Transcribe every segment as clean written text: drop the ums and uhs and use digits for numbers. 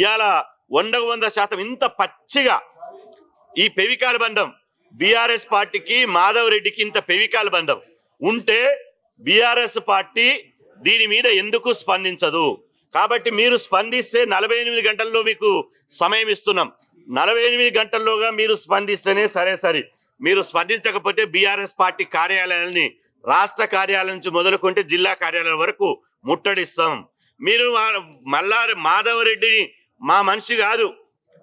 ఇవాళ 100% ఇంత పచ్చిగా ఈ పెవికాల బంధం బీఆర్ఎస్ పార్టీకి మాధవ్ రెడ్డికి ఇంత పెవికాల బంధం ఉంటే బీఆర్ఎస్ పార్టీ దీని మీద ఎందుకు స్పందించదు? కాబట్టి మీరు స్పందిస్తే 48 గంటల్లో మీకు సమయం ఇస్తున్నాం. 48 గంటల్లోగా మీరు స్పందిస్తేనే సరే. మీరు స్పందించకపోతే బీఆర్ఎస్ పార్టీ కార్యాలయాలని రాష్ట్ర కార్యాలయం నుంచి మొదలుకుంటే జిల్లా కార్యాలయం వరకు ముట్టడిస్తాం. మీరు మల్లారి మాధవ్ రెడ్డిని మా మనిషి కాదు,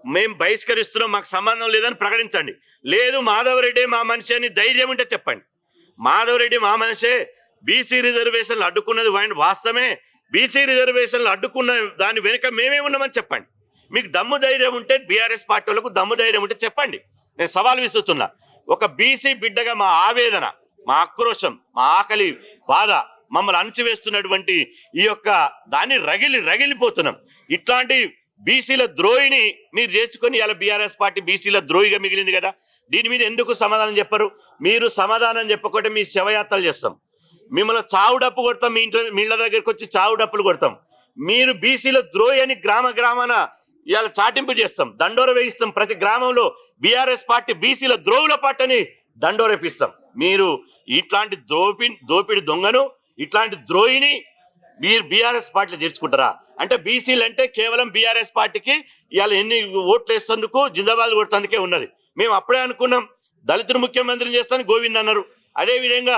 మేము బహిష్కరిస్తున్నాం, మాకు సంబంధం లేదని ప్రకటించండి. లేదు మాధవ్ రెడ్డి మా మనిషి అని ధైర్యం ఉంటే చెప్పండి. మాధవ్ రెడ్డి మా మనిషే, బీసీ రిజర్వేషన్లు అడ్డుకున్నది వాస్తవమే, బీసీ రిజర్వేషన్లు అడ్డుకున్న దాని వెనుక మేమే ఉన్నామని చెప్పండి. మీకు దమ్ము ధైర్యం ఉంటే, బీఆర్ఎస్ పార్టీ వాళ్ళకు దమ్ము ధైర్యం ఉంటే చెప్పండి. నేను సవాల్ విసురుతున్నా. ఒక బీసీ బిడ్డగా మా ఆవేదన, మా ఆక్రోశం, మా ఆకలి బాధ, మమ్మల్ని అణచివేస్తున్నటువంటి ఈ యొక్క దాన్ని రగిలిపోతున్నాం. ఇట్లాంటి బీసీల ద్రోహిని మీరు చేసుకొని ఇలా బీఆర్ఎస్ పార్టీ బీసీల ద్రోహిగా మిగిలింది కదా. దీని మీద ఎందుకు సమాధానం చెప్పరు? మీరు సమాధానం చెప్పకుంటే మీ శవయాత్రలు చేస్తాం, మిమ్మల్ని చావు డప్పు కొడతాం, మీ ఇళ్ళ దగ్గరికి వచ్చి చావు డప్పులు కొడతాం. మీరు బీసీల ద్రోహి అని గ్రామాన ఇవాళ చాటింపు చేస్తాం, దండోర వేయిస్తాం. ప్రతి గ్రామంలో బీఆర్ఎస్ పార్టీ బీసీల ద్రోహుల పార్టీని దండోరేపిస్తాం. మీరు ఇట్లాంటి దోపిడి దొంగను, ఇట్లాంటి ద్రోహిని మీరు బీఆర్ఎస్ పార్టీలో చేర్చుకుంటారా? అంటే బీసీలు అంటే కేవలం బీఆర్ఎస్ పార్టీకి ఇవాళ ఎన్ని ఓట్లు వేస్తేందుకు జిందాబాద్ కొడుతందుకే ఉన్నది. మేము అప్పుడే అనుకున్నాం దళితులు ముఖ్యమంత్రిని చేస్తాను గోవింద్ అన్నారు. అదేవిధంగా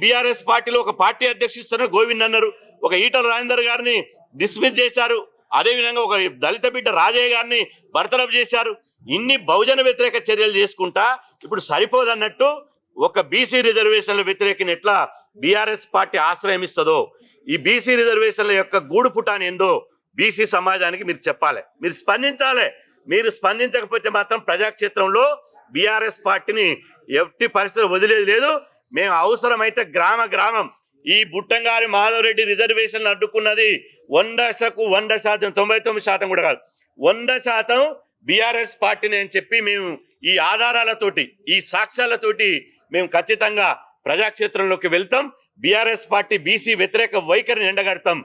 బీఆర్ఎస్ పార్టీలో ఒక పార్టీ అధ్యక్షిస్తాను గోవింద్ అన్నారు. ఒక ఈటల రాజేందర్ గారిని డిస్మిస్ చేశారు. అదేవిధంగా ఒక దళిత బిడ్డ రాజయ్య గారిని బర్తరఫ్ చేశారు. ఇన్ని బహుజన వ్యతిరేక చర్యలు చేసుకుంటా ఇప్పుడు సరిపోదన్నట్టు ఒక బీసీ రిజర్వేషన్ల వ్యతిరేకని ఎట్లా బీఆర్ఎస్ పార్టీ ఆశ్రయం ఇస్తుందో, ఈ బీసీ రిజర్వేషన్ల యొక్క గూడు పుటాని ఏందో బీసీ సమాజానికి మీరు చెప్పాలి, మీరు స్పందించాలి. మీరు స్పందించకపోతే మాత్రం ప్రజాక్షేత్రంలో బీఆర్ఎస్ పార్టీని ఎట్టి పరిస్థితులు వదిలేది లేదు. మేము అవసరమైతే గ్రామం ఈ బుట్టంగారి మాధవ్ రెడ్డి రిజర్వేషన్లు అడ్డుకున్నది 100%, 99% కూడా కాదు, 100% బీఆర్ఎస్ పార్టీని అని చెప్పి మేము ఈ ఆధారాలతోటి, ఈ సాక్ష్యాలతోటి మేము ఖచ్చితంగా ప్రజాక్షేత్రంలోకి వెళ్తాం. బీఆర్ఎస్ పార్టీ బీసీ వ్యతిరేక వైఖరిని ఎండగడతాం.